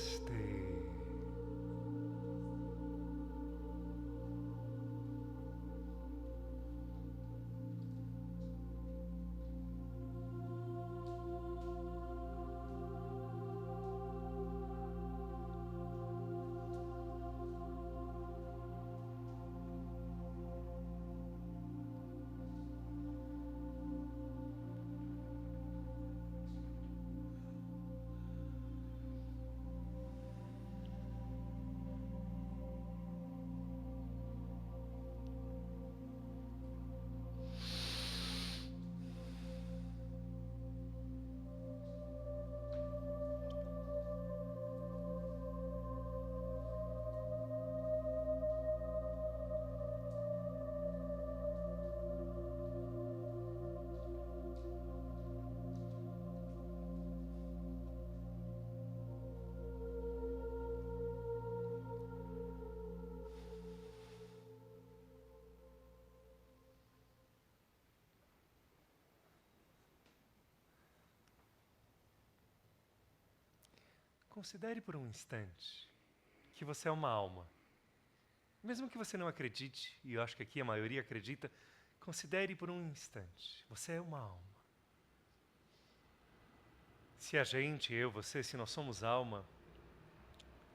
Namastê. Considere por um instante que você é uma alma. Mesmo que você não acredite, e eu acho que aqui a maioria acredita, considere por um instante, você é uma alma. Se a gente, eu, você, se nós somos alma,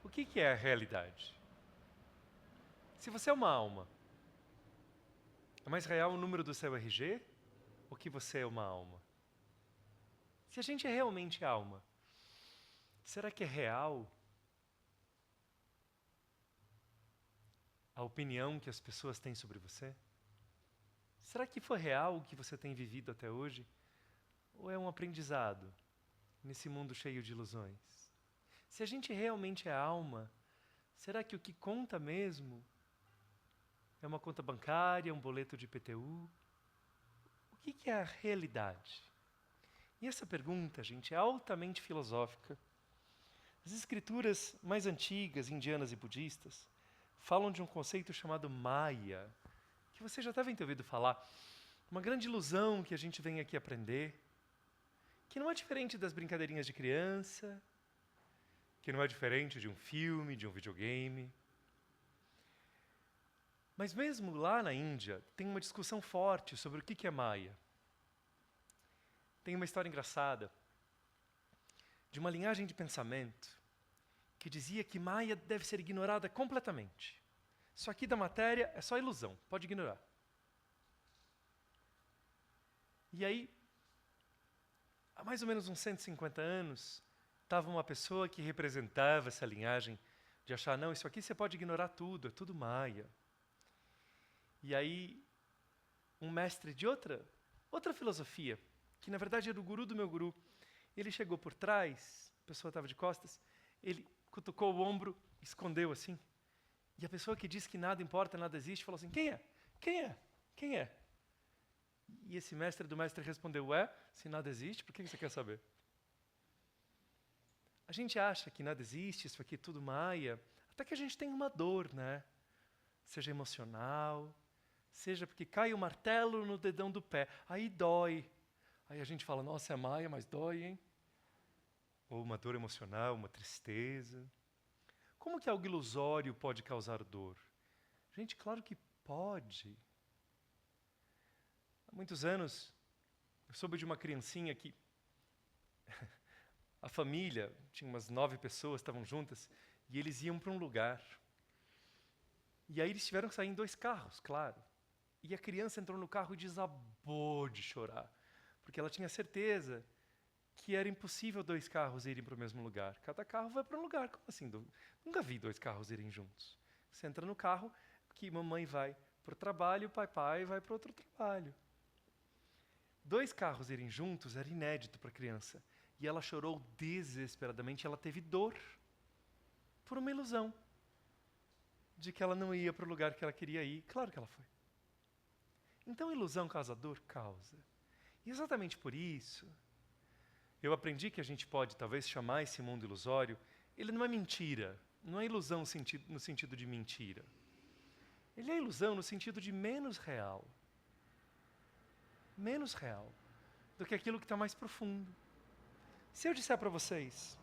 o que é a realidade? Se você é uma alma, é mais real o número do seu RG ou que você é uma alma? Se a gente é realmente alma, será que é real a opinião que as pessoas têm sobre você? Será que foi real o que você tem vivido até hoje? Ou é um aprendizado nesse mundo cheio de ilusões? Se a gente realmente é alma, será que o que conta mesmo é uma conta bancária, um boleto de IPTU? O que é a realidade? E essa pergunta, gente, é altamente filosófica. As escrituras mais antigas, indianas e budistas, falam de um conceito chamado Maya, que vocês já devem ter ouvido falar. Uma grande ilusão que a gente vem aqui aprender, que não é diferente das brincadeirinhas de criança, que não é diferente de um filme, de um videogame. Mas mesmo lá na Índia, tem uma discussão forte sobre o que é Maya. Tem uma história engraçada de uma linhagem de pensamento que dizia que Maya deve ser ignorada completamente. Isso aqui da matéria é só ilusão, pode ignorar. E aí, há mais ou menos uns 150 anos, estava uma pessoa que representava essa linhagem de achar, não, isso aqui você pode ignorar tudo, é tudo Maya. E aí, um mestre de outra filosofia, que na verdade era o guru do meu guru, ele chegou por trás, a pessoa estava de costas, ele cutucou o ombro, escondeu assim, e a pessoa que diz que nada importa, nada existe, falou assim, quem é? Quem é? Quem é? E esse mestre do mestre respondeu, ué, se nada existe, por que você quer saber? A gente acha que nada existe, isso aqui é tudo Maya, até que a gente tem uma dor, né? Seja emocional, seja porque cai o martelo no dedão do pé, aí dói. Aí a gente fala, nossa, é Maya, mas dói, hein? Ou uma dor emocional, uma tristeza. Como que algo ilusório pode causar dor? Gente, claro que pode. Há muitos anos, eu soube de uma criancinha que a família, tinha umas 9 pessoas, estavam juntas, e eles iam para um lugar. E aí eles tiveram que sair em 2 carros, claro. E a criança entrou no carro e desabou de chorar, porque ela tinha certeza que era impossível 2 carros irem para o mesmo lugar. Cada carro vai para um lugar. Como assim? Nunca vi 2 carros irem juntos. Você entra no carro, que mamãe vai para o trabalho, papai vai para outro trabalho. 2 carros irem juntos era inédito para a criança. E ela chorou desesperadamente, ela teve dor por uma ilusão de que ela não ia para o lugar que ela queria ir. Claro que ela foi. Então, ilusão causa dor? Causa. E exatamente por isso, eu aprendi que a gente pode talvez chamar esse mundo ilusório, ele não é mentira, não é ilusão no sentido de mentira. Ele é ilusão no sentido de menos real. Menos real do que aquilo que está mais profundo. Se eu disser para vocês,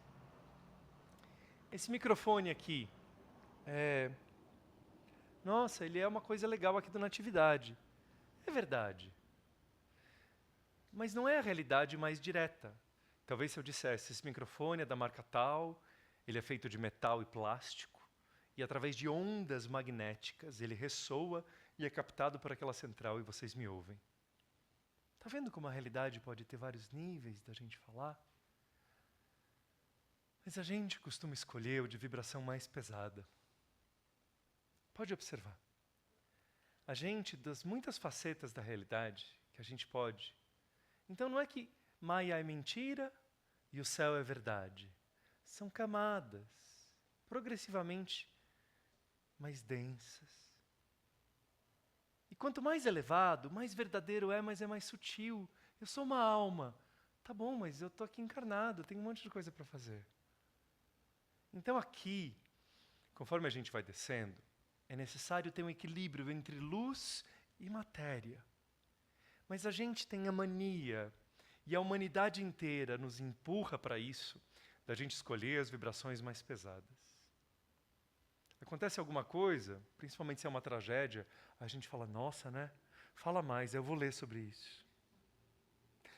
esse microfone aqui, nossa, ele é uma coisa legal aqui do Natividade. É verdade. Mas não é a realidade mais direta. Talvez se eu dissesse, esse microfone é da marca tal, ele é feito de metal e plástico, e através de ondas magnéticas ele ressoa e é captado por aquela central e vocês me ouvem. Tá vendo como a realidade pode ter vários níveis da gente falar? Mas a gente costuma escolher o de vibração mais pesada. Pode observar. A gente, das muitas facetas da realidade que a gente pode. Então não é que Maya é mentira e o céu é verdade. São camadas, progressivamente mais densas. E quanto mais elevado, mais verdadeiro é, mas é mais sutil. Eu sou uma alma. Tá bom, mas eu estou aqui encarnado, tenho um monte de coisa para fazer. Então aqui, conforme a gente vai descendo, é necessário ter um equilíbrio entre luz e matéria. Mas a gente tem a mania, e a humanidade inteira nos empurra para isso, da gente escolher as vibrações mais pesadas. Acontece alguma coisa, principalmente se é uma tragédia, a gente fala, nossa, né? Fala mais, eu vou ler sobre isso.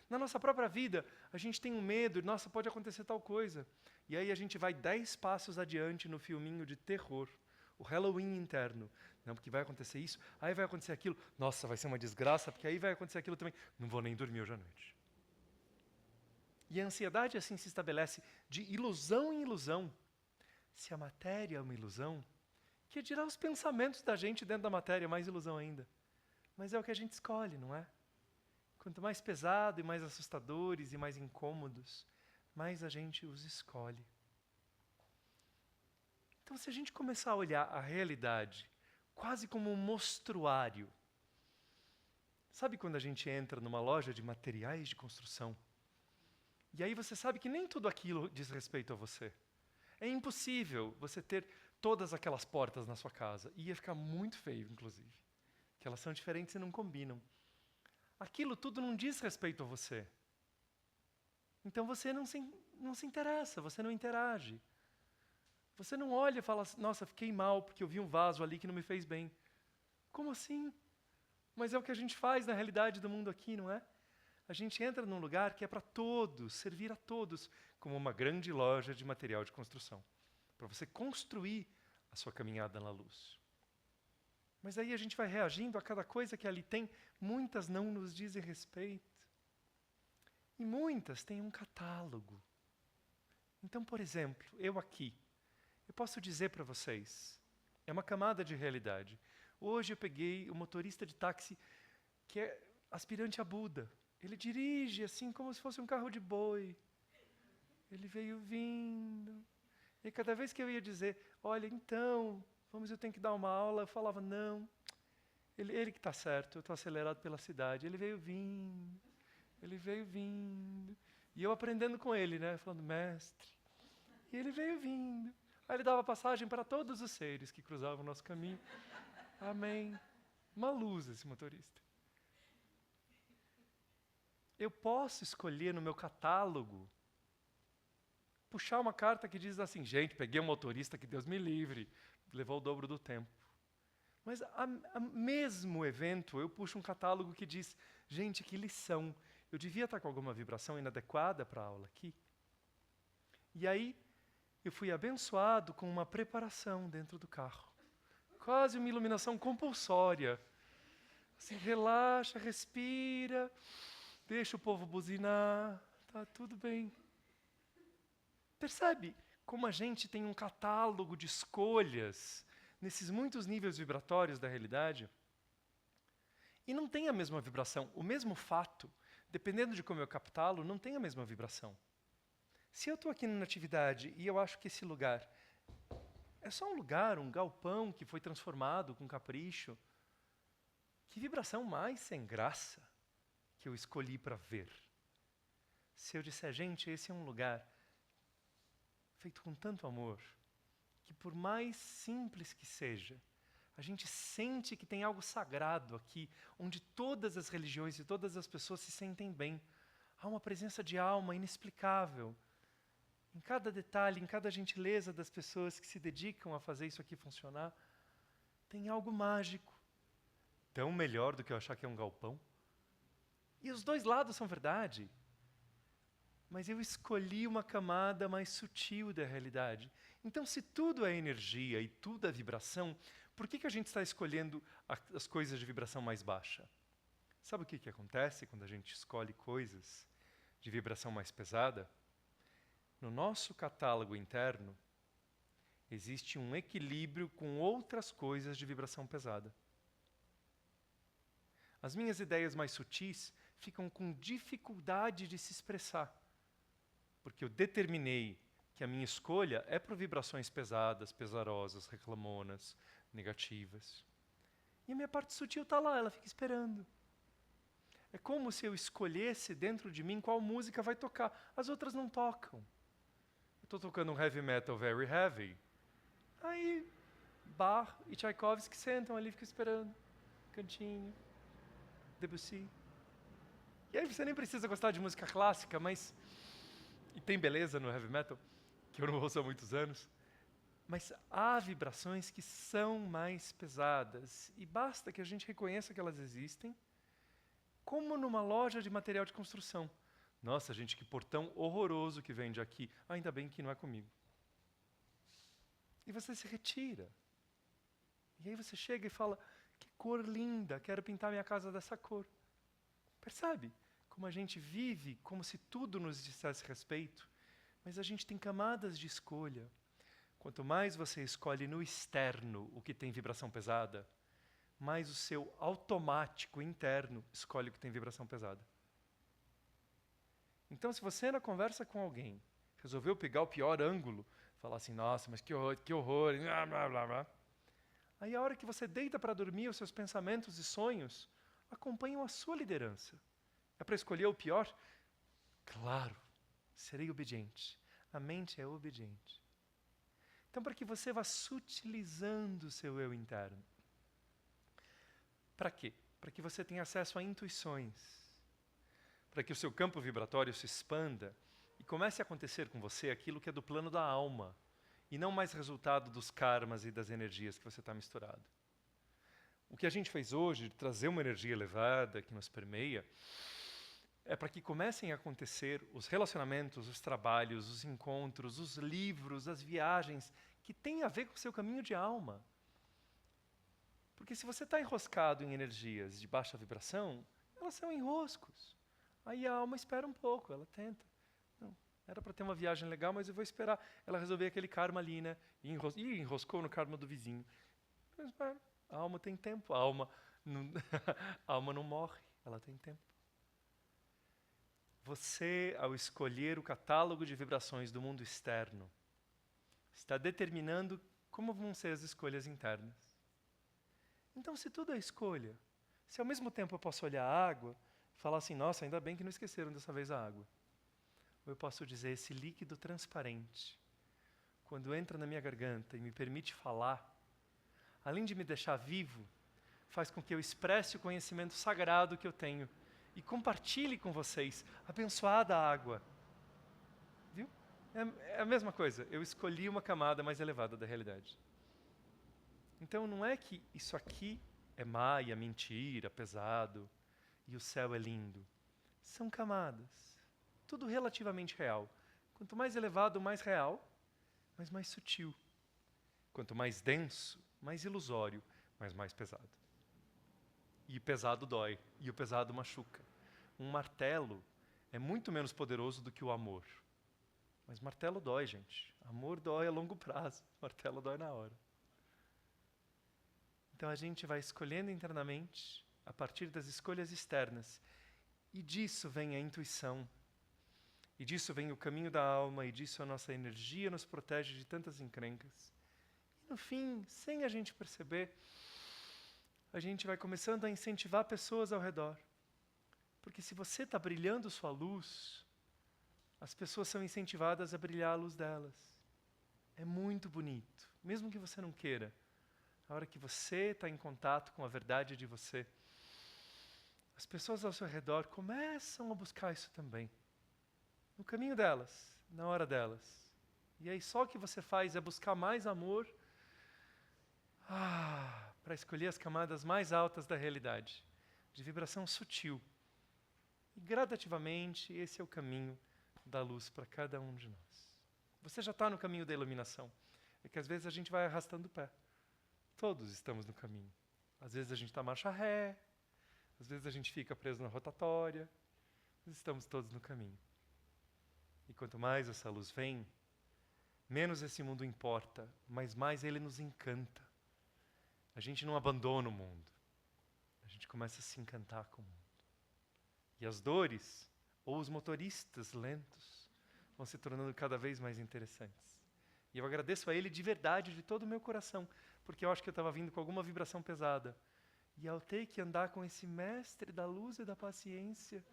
Na nossa própria vida, a gente tem um medo, nossa, pode acontecer tal coisa. E aí a gente vai 10 passos adiante no filminho de terror, o Halloween interno. Não, porque vai acontecer isso, aí vai acontecer aquilo. Nossa, vai ser uma desgraça, porque aí vai acontecer aquilo também. Não vou nem dormir hoje à noite. E a ansiedade assim se estabelece de ilusão em ilusão. Se a matéria é uma ilusão, que dirá os pensamentos da gente dentro da matéria, mais ilusão ainda. Mas é o que a gente escolhe, não é? Quanto mais pesado e mais assustadores e mais incômodos, mais a gente os escolhe. Então, se a gente começar a olhar a realidade quase como um mostruário, sabe quando a gente entra numa loja de materiais de construção? E aí você sabe que nem tudo aquilo diz respeito a você. É impossível você ter todas aquelas portas na sua casa. Ia ficar muito feio, inclusive. Que elas são diferentes e não combinam. Aquilo tudo não diz respeito a você. Então você não se interessa, você não interage. Você não olha e fala, nossa, fiquei mal porque eu vi um vaso ali que não me fez bem. Como assim? Mas é o que a gente faz na realidade do mundo aqui, não é? A gente entra num lugar que é para todos, servir a todos, como uma grande loja de material de construção, para você construir a sua caminhada na luz. Mas aí a gente vai reagindo a cada coisa que ali tem, muitas não nos dizem respeito. E muitas têm um catálogo. Então, por exemplo, eu aqui, eu posso dizer para vocês, é uma camada de realidade. Hoje eu peguei o motorista de táxi que é aspirante a Buda. Ele dirige assim como se fosse um carro de boi. Ele veio vindo. E cada vez que eu ia dizer, olha, então, eu tenho que dar uma aula, eu falava, não. Ele que está certo, eu estou acelerado pela cidade. Ele veio vindo. Ele veio vindo. E eu aprendendo com ele, né? Falando, mestre. E ele veio vindo. Aí ele dava passagem para todos os seres que cruzavam o nosso caminho. Amém. Uma luz esse motorista. Eu posso escolher no meu catálogo, puxar uma carta que diz assim, gente, peguei um motorista que Deus me livre, levou o dobro do tempo. Mas a mesmo evento, eu puxo um catálogo que diz, gente, que lição. Eu devia estar com alguma vibração inadequada para a aula aqui. E aí, eu fui abençoado com uma preparação dentro do carro. Quase uma iluminação compulsória. Assim, relaxa, respira, deixa o povo buzinar, tá tudo bem. Percebe como a gente tem um catálogo de escolhas nesses muitos níveis vibratórios da realidade? E não tem a mesma vibração. O mesmo fato, dependendo de como eu captá-lo, não tem a mesma vibração. Se eu estou aqui na atividade e eu acho que esse lugar é só um lugar, um galpão que foi transformado com capricho, que vibração mais sem graça que eu escolhi para ver. Se eu disser, gente, esse é um lugar feito com tanto amor, que por mais simples que seja, a gente sente que tem algo sagrado aqui, onde todas as religiões e todas as pessoas se sentem bem. Há uma presença de alma inexplicável. em cada detalhe, em cada gentileza das pessoas que se dedicam a fazer isso aqui funcionar, tem algo mágico, tão melhor do que eu achar que é um galpão. E os dois lados são verdade. Mas eu escolhi uma camada mais sutil da realidade. Então, se tudo é energia e tudo é vibração, por que a gente está escolhendo as coisas de vibração mais baixa? Sabe o que acontece quando a gente escolhe coisas de vibração mais pesada? No nosso catálogo interno, existe um equilíbrio com outras coisas de vibração pesada. As minhas ideias mais sutis ficam com dificuldade de se expressar, porque eu determinei que a minha escolha é por vibrações pesadas, pesarosas, reclamonas, negativas. E a minha parte sutil está lá, ela fica esperando. É como se eu escolhesse dentro de mim qual música vai tocar. As outras não tocam. Eu estou tocando um heavy metal very heavy. Aí Bach e Tchaikovsky sentam ali e ficam esperando. Cantinho. Debussy. E aí você nem precisa gostar de música clássica, mas... E tem beleza no heavy metal, que eu não ouço há muitos anos. Mas há vibrações que são mais pesadas. E basta que a gente reconheça que elas existem, como numa loja de material de construção. Nossa, gente, que portão horroroso que vende aqui. Ainda bem que não é comigo. E você se retira. E aí você chega e fala, que cor linda, quero pintar minha casa dessa cor. Percebe? Como a gente vive como se tudo nos dissesse respeito, mas a gente tem camadas de escolha. Quanto mais você escolhe no externo o que tem vibração pesada, mais o seu automático interno escolhe o que tem vibração pesada. Então, se você na conversa com alguém resolveu pegar o pior ângulo, falar assim, nossa, mas que horror, blá, blá, blá, blá. Aí a hora que você deita para dormir, os seus pensamentos e sonhos acompanham a sua liderança. É para escolher o pior? Claro, serei obediente. A mente é obediente. Então, para que você vá sutilizando o seu eu interno. Para quê? Para que você tenha acesso a intuições. Para que o seu campo vibratório se expanda e comece a acontecer com você aquilo que é do plano da alma e não mais resultado dos karmas e das energias que você está misturado. O que a gente fez hoje, de trazer uma energia elevada que nos permeia, é para que comecem a acontecer os relacionamentos, os trabalhos, os encontros, os livros, as viagens, que têm a ver com o seu caminho de alma. Porque se você está enroscado em energias de baixa vibração, elas são enroscos. Aí a alma espera um pouco, ela tenta. Não, era para ter uma viagem legal, mas eu vou esperar ela resolver aquele karma ali, né? E enroscou no karma do vizinho. Eu espero. A alma tem tempo, a alma a alma não morre, ela tem tempo. Você, ao escolher o catálogo de vibrações do mundo externo, está determinando como vão ser as escolhas internas. Então, se tudo é escolha, se ao mesmo tempo eu posso olhar a água e falar assim, nossa, ainda bem que não esqueceram dessa vez a água. Ou eu posso dizer, esse líquido transparente, quando entra na minha garganta e me permite falar, além de me deixar vivo, faz com que eu expresse o conhecimento sagrado que eu tenho e compartilhe com vocês, abençoada água. Viu? É a mesma coisa, eu escolhi uma camada mais elevada da realidade. Então não é que isso aqui é maia, mentira, pesado, e o céu é lindo. São camadas, tudo relativamente real. Quanto mais elevado, mais real, mas mais sutil. Quanto mais denso, mais ilusório, mas mais pesado. E pesado dói, e o pesado machuca. Um martelo é muito menos poderoso do que o amor. Mas martelo dói, gente. Amor dói a longo prazo, martelo dói na hora. Então a gente vai escolhendo internamente, a partir das escolhas externas. E disso vem a intuição. E disso vem o caminho da alma, e disso a nossa energia nos protege de tantas encrencas. E no fim, sem a gente perceber, a gente vai começando a incentivar pessoas ao redor. Porque se você está brilhando sua luz, as pessoas são incentivadas a brilhar a luz delas. É muito bonito, mesmo que você não queira. A hora que você está em contato com a verdade de você, as pessoas ao seu redor começam a buscar isso também. No caminho delas, na hora delas. E aí só o que você faz é buscar mais amor para escolher as camadas mais altas da realidade, de vibração sutil. E gradativamente, esse é o caminho da luz para cada um de nós. Você já está no caminho da iluminação. É que às vezes a gente vai arrastando o pé. Todos estamos no caminho. Às vezes a gente está marcha ré, às vezes a gente fica preso na rotatória, mas estamos todos no caminho. E quanto mais essa luz vem, menos esse mundo importa, mas mais ele nos encanta. A gente não abandona o mundo. A gente começa a se encantar com o mundo. E as dores, ou os motoristas lentos, vão se tornando cada vez mais interessantes. E eu agradeço a ele de verdade, de todo o meu coração, porque eu acho que eu estava vindo com alguma vibração pesada. E ao ter que andar com esse mestre da luz e da paciência,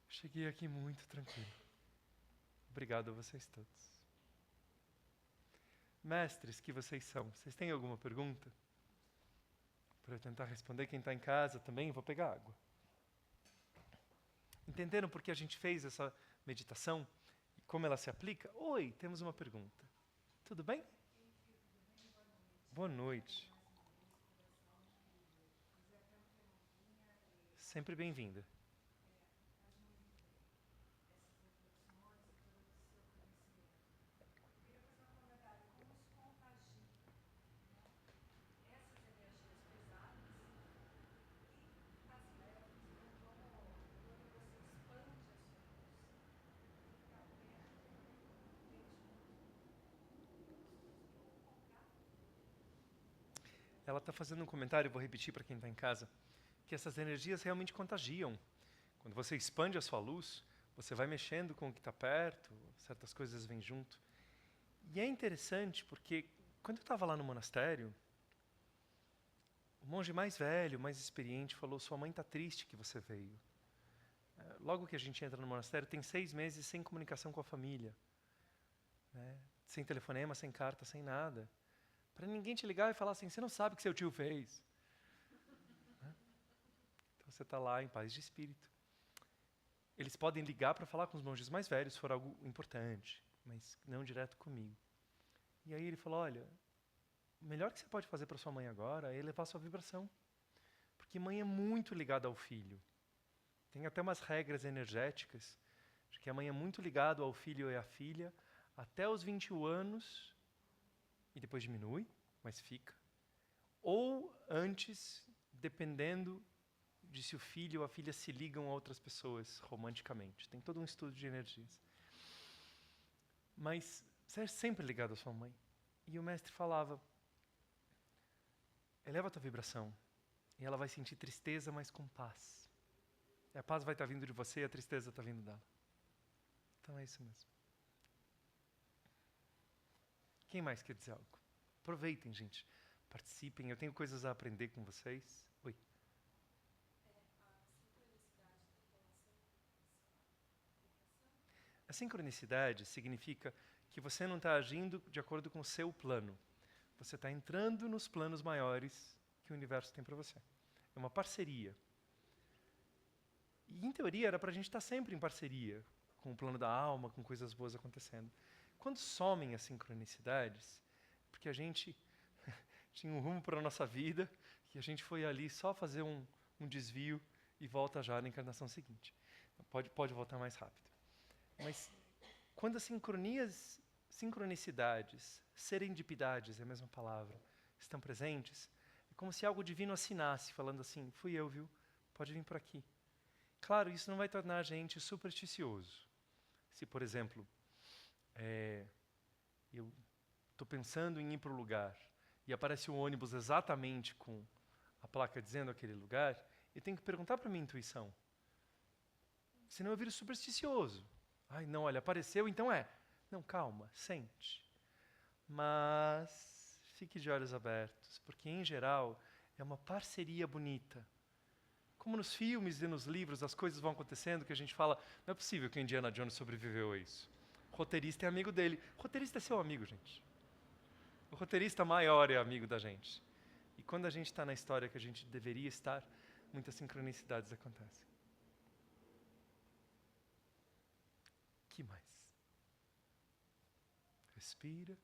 cheguei aqui muito tranquilo. Obrigado a vocês todos. Mestres que vocês são, vocês têm alguma pergunta? Para eu tentar responder. Quem está em casa também, vou pegar água. Entenderam por que a gente fez essa meditação? E como ela se aplica? Oi, temos uma pergunta. Tudo bem? Boa noite. Sempre bem-vinda. Ela está fazendo um comentário, vou repetir para quem está em casa, que essas energias realmente contagiam. Quando você expande a sua luz, você vai mexendo com o que está perto, certas coisas vêm junto. E é interessante porque, quando eu estava lá no monastério, o monge mais velho, mais experiente, falou: sua mãe está triste que você veio. Logo que a gente entra no monastério, tem 6 meses sem comunicação com a família. Né? Sem telefonema, sem carta, sem nada. Para ninguém te ligar e falar assim: você não sabe o que seu tio fez. Né? Então você está lá em paz de espírito. Eles podem ligar para falar com os monges mais velhos, se for algo importante, mas não direto comigo. E aí ele falou: olha, o melhor que você pode fazer para sua mãe agora é elevar sua vibração. Porque mãe é muito ligada ao filho. Tem até umas regras energéticas de que a mãe é muito ligada ao filho e à filha até os 21 anos, e depois diminui, mas fica. Ou antes, dependendo de se o filho ou a filha se ligam a outras pessoas romanticamente. Tem todo um estudo de energias. Mas você é sempre ligado à sua mãe. E o mestre falava: eleva a tua vibração, e ela vai sentir tristeza, mas com paz. E a paz vai estar vindo de você e a tristeza está vindo dela. Então é isso mesmo. Quem mais quer dizer algo? Aproveitem, gente. Participem. Eu tenho coisas a aprender com vocês. Oi. A sincronicidade significa que você não está agindo de acordo com o seu plano. Você está entrando nos planos maiores que o universo tem para você. É uma parceria. E, em teoria, era para a gente estar sempre em parceria com o plano da alma, com coisas boas acontecendo. Quando somem as sincronicidades, porque a gente tinha um rumo para a nossa vida e a gente foi ali só fazer um desvio e volta já na encarnação seguinte. Pode voltar mais rápido. Mas quando as sincronicidades, serendipidades, é a mesma palavra, estão presentes, é como se algo divino assinasse, falando assim: fui eu, viu? Pode vir por aqui. Claro, isso não vai tornar a gente supersticioso. Se, por exemplo, eu estou pensando em ir para o lugar e aparece um ônibus exatamente com a placa dizendo aquele lugar, eu tenho que perguntar para a minha intuição. Senão eu viro supersticioso. Ai, não, olha, apareceu, então é. Não, calma, sente. Mas fique de olhos abertos, porque, em geral, é uma parceria bonita. Como nos filmes e nos livros, as coisas vão acontecendo que a gente fala: não é possível que o Indiana Jones sobreviveu a isso. O roteirista é amigo dele. O roteirista é seu amigo, gente. O roteirista maior é amigo da gente. E quando a gente está na história que a gente deveria estar, muitas sincronicidades acontecem. Que mais? Respira.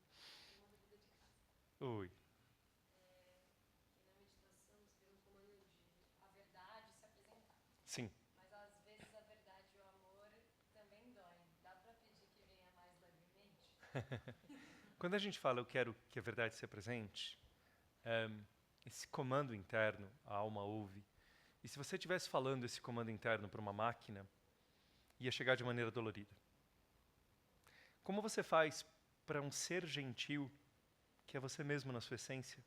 Oi. Sim. Mas às vezes a verdade e o amor também doem. Dá pra pedir que venha mais levemente? Quando a gente fala eu quero que a verdade se apresente, esse comando interno, a alma ouve. E se você estivesse falando esse comando interno para uma máquina, ia chegar de maneira dolorida. Como você faz para um ser gentil, que é você mesmo na sua essência?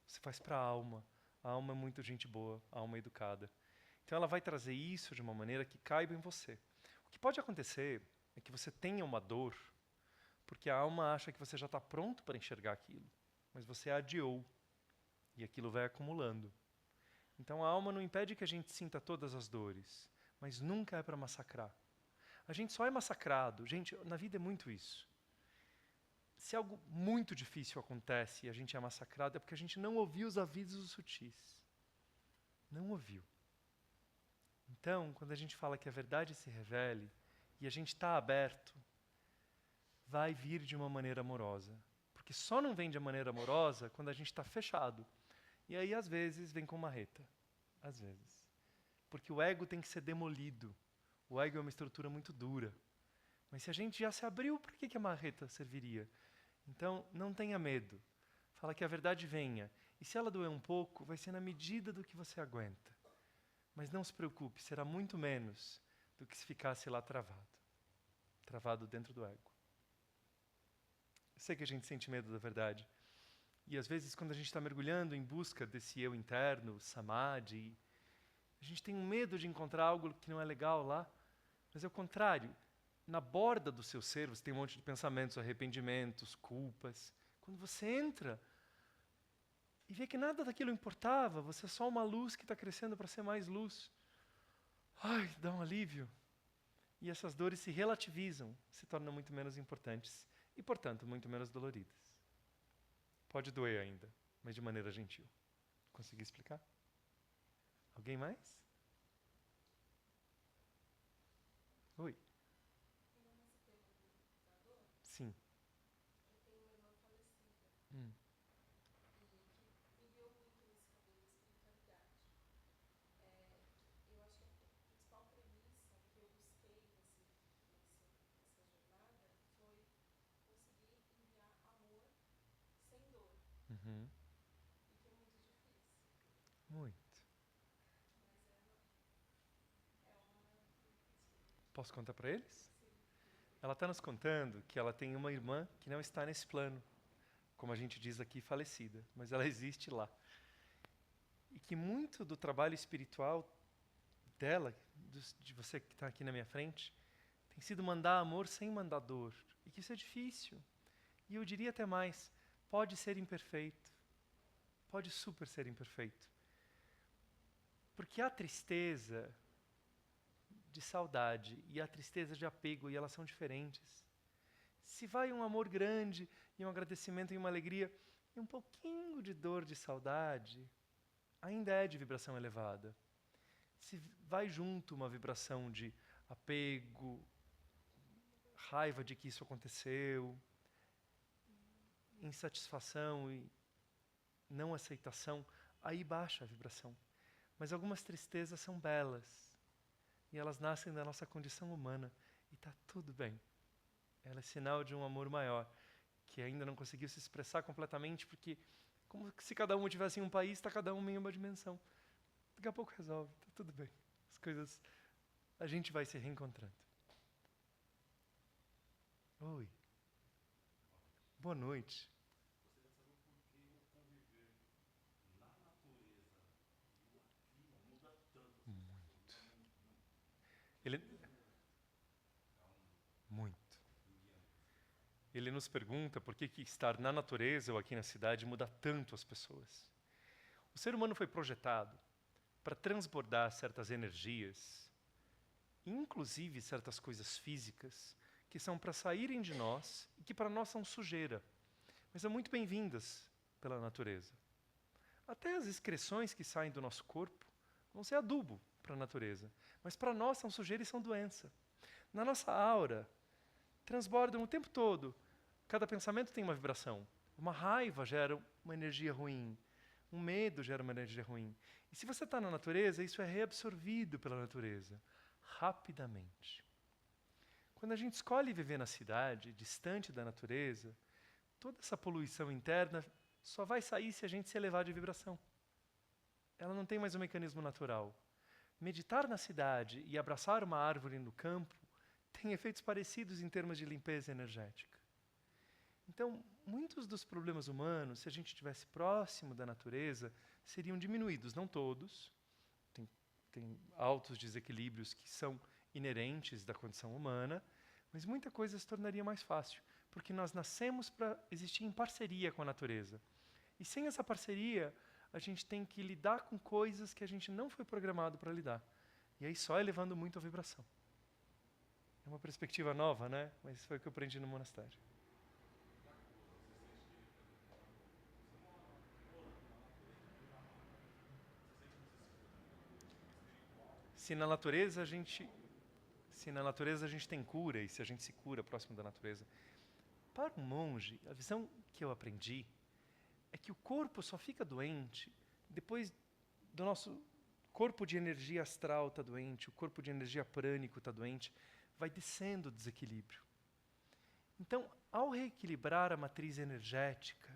Você faz para a alma. A alma é muito gente boa, a alma é educada. Então ela vai trazer isso de uma maneira que caiba em você. O que pode acontecer é que você tenha uma dor, porque a alma acha que você já está pronto para enxergar aquilo, mas você adiou, e aquilo vai acumulando. Então a alma não impede que a gente sinta todas as dores, mas nunca é para massacrar. A gente só é massacrado. Gente, na vida é muito isso. Se algo muito difícil acontece e a gente é massacrado, é porque a gente não ouviu os avisos sutis. Não ouviu. Então, quando a gente fala que a verdade se revele e a gente está aberto, vai vir de uma maneira amorosa. Porque só não vem de maneira amorosa quando a gente está fechado. E aí, às vezes, vem com marreta. Às vezes. Porque o ego tem que ser demolido. O ego é uma estrutura muito dura. Mas se a gente já se abriu, por que a marreta serviria? Então, não tenha medo. Fala que a verdade venha. E se ela doer um pouco, vai ser na medida do que você aguenta. Mas não se preocupe, será muito menos do que se ficasse lá travado. Travado dentro do ego. Eu sei que a gente sente medo da verdade. E às vezes, quando a gente está mergulhando em busca desse eu interno, samadhi, a gente tem um medo de encontrar algo que não é legal lá. Mas é o contrário. Na borda do seu ser, você tem um monte de pensamentos, arrependimentos, culpas. Quando você entra e vê que nada daquilo importava, você é só uma luz que está crescendo para ser mais luz. Ai, dá um alívio. E essas dores se relativizam, se tornam muito menos importantes e, portanto, muito menos doloridas. Pode doer ainda, mas de maneira gentil. Consegui explicar? Alguém mais? Oi. Sim. Hum. Uhum. Muito. Posso contar para eles? Ela está nos contando que ela tem uma irmã que não está nesse plano, como a gente diz aqui, falecida, mas ela existe lá. E que muito do trabalho espiritual dela, de você que está aqui na minha frente, tem sido mandar amor sem mandar dor. E que isso é difícil. E eu diria até mais, pode ser imperfeito. Pode super ser imperfeito. Porque a tristeza de saudade e a tristeza de apego, e elas são diferentes. Se vai um amor grande e um agradecimento e uma alegria e um pouquinho de dor de saudade, ainda é de vibração elevada. Se vai junto uma vibração de apego, raiva de que isso aconteceu, insatisfação e não aceitação, aí baixa a vibração. Mas algumas tristezas são belas e elas nascem da nossa condição humana e está tudo bem. Ela é sinal de um amor maior, que ainda não conseguiu se expressar completamente, porque como se cada um tivesse em um país, está cada um em uma dimensão. Daqui a pouco resolve, está tudo bem. As coisas, a gente vai se reencontrando. Oi. Boa noite. Muito. Ele, muito. Ele nos pergunta por que estar na natureza ou aqui na cidade muda tanto as pessoas. O ser humano foi projetado para transbordar certas energias, inclusive certas coisas físicas, que são para saírem de nós e que para nós são sujeira, mas são muito bem-vindas pela natureza. Até as excreções que saem do nosso corpo vão ser adubo para a natureza, mas para nós são sujeira e são doença. Na nossa aura, transbordam o tempo todo Cada pensamento tem uma vibração. Uma raiva gera uma energia ruim. Um medo gera uma energia ruim. E se você está na natureza, isso é reabsorvido pela natureza, rapidamente. Quando a gente escolhe viver na cidade, distante da natureza, toda essa poluição interna só vai sair se a gente se elevar de vibração. Ela não tem mais um mecanismo natural. Meditar na cidade e abraçar uma árvore no campo tem efeitos parecidos em termos de limpeza energética. Então, muitos dos problemas humanos, se a gente estivesse próximo da natureza, seriam diminuídos. Não todos. Tem altos desequilíbrios que são inerentes da condição humana, mas muita coisa se tornaria mais fácil, porque nós nascemos para existir em parceria com a natureza. E sem essa parceria, a gente tem que lidar com coisas que a gente não foi programado para lidar. E aí só elevando muito a vibração. É uma perspectiva nova, né? Mas foi o que eu aprendi no monastério. Se na natureza a gente tem cura, e se a gente se cura próximo da natureza, para um monge, a visão que eu aprendi é que o corpo só fica doente depois do nosso corpo de energia astral está doente, o corpo de energia prânico está doente, vai descendo o desequilíbrio. Então, ao reequilibrar a matriz energética,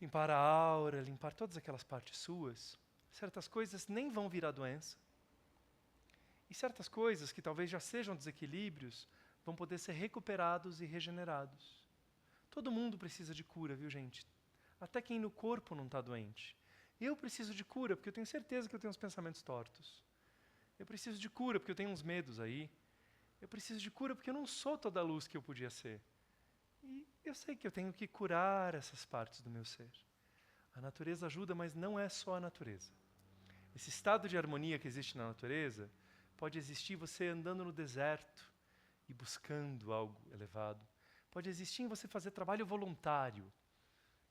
limpar a aura, limpar todas aquelas partes suas, certas coisas nem vão virar doença. E certas coisas que talvez já sejam desequilíbrios vão poder ser recuperados e regenerados. Todo mundo precisa de cura, viu, gente? Até quem no corpo não está doente. Eu preciso de cura, porque eu tenho certeza que eu tenho uns pensamentos tortos. Eu preciso de cura, porque eu tenho uns medos aí. Eu preciso de cura, porque eu não sou toda a luz que eu podia ser. E eu sei que eu tenho que curar essas partes do meu ser. A natureza ajuda, mas não é só a natureza. Esse estado de harmonia que existe na natureza pode existir você andando no deserto e buscando algo elevado. Pode existir em você fazer trabalho voluntário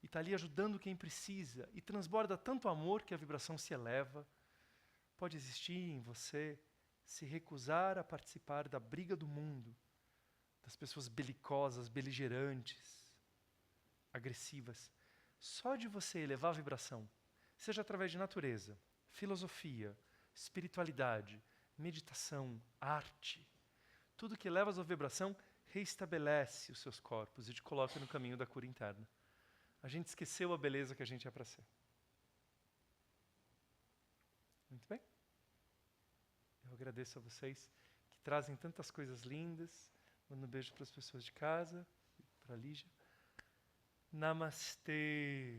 e estar ali ajudando quem precisa e transborda tanto amor que a vibração se eleva. Pode existir em você se recusar a participar da briga do mundo, das pessoas belicosas, beligerantes, agressivas. Só de você elevar a vibração, seja através de natureza, filosofia, espiritualidade, meditação, arte, tudo que eleva a sua vibração reestabelece os seus corpos e te coloca no caminho da cura interna. A gente esqueceu a beleza que a gente é para ser. Muito bem? Eu agradeço a vocês que trazem tantas coisas lindas. Mando um beijo para as pessoas de casa, para a Lígia. Namastê!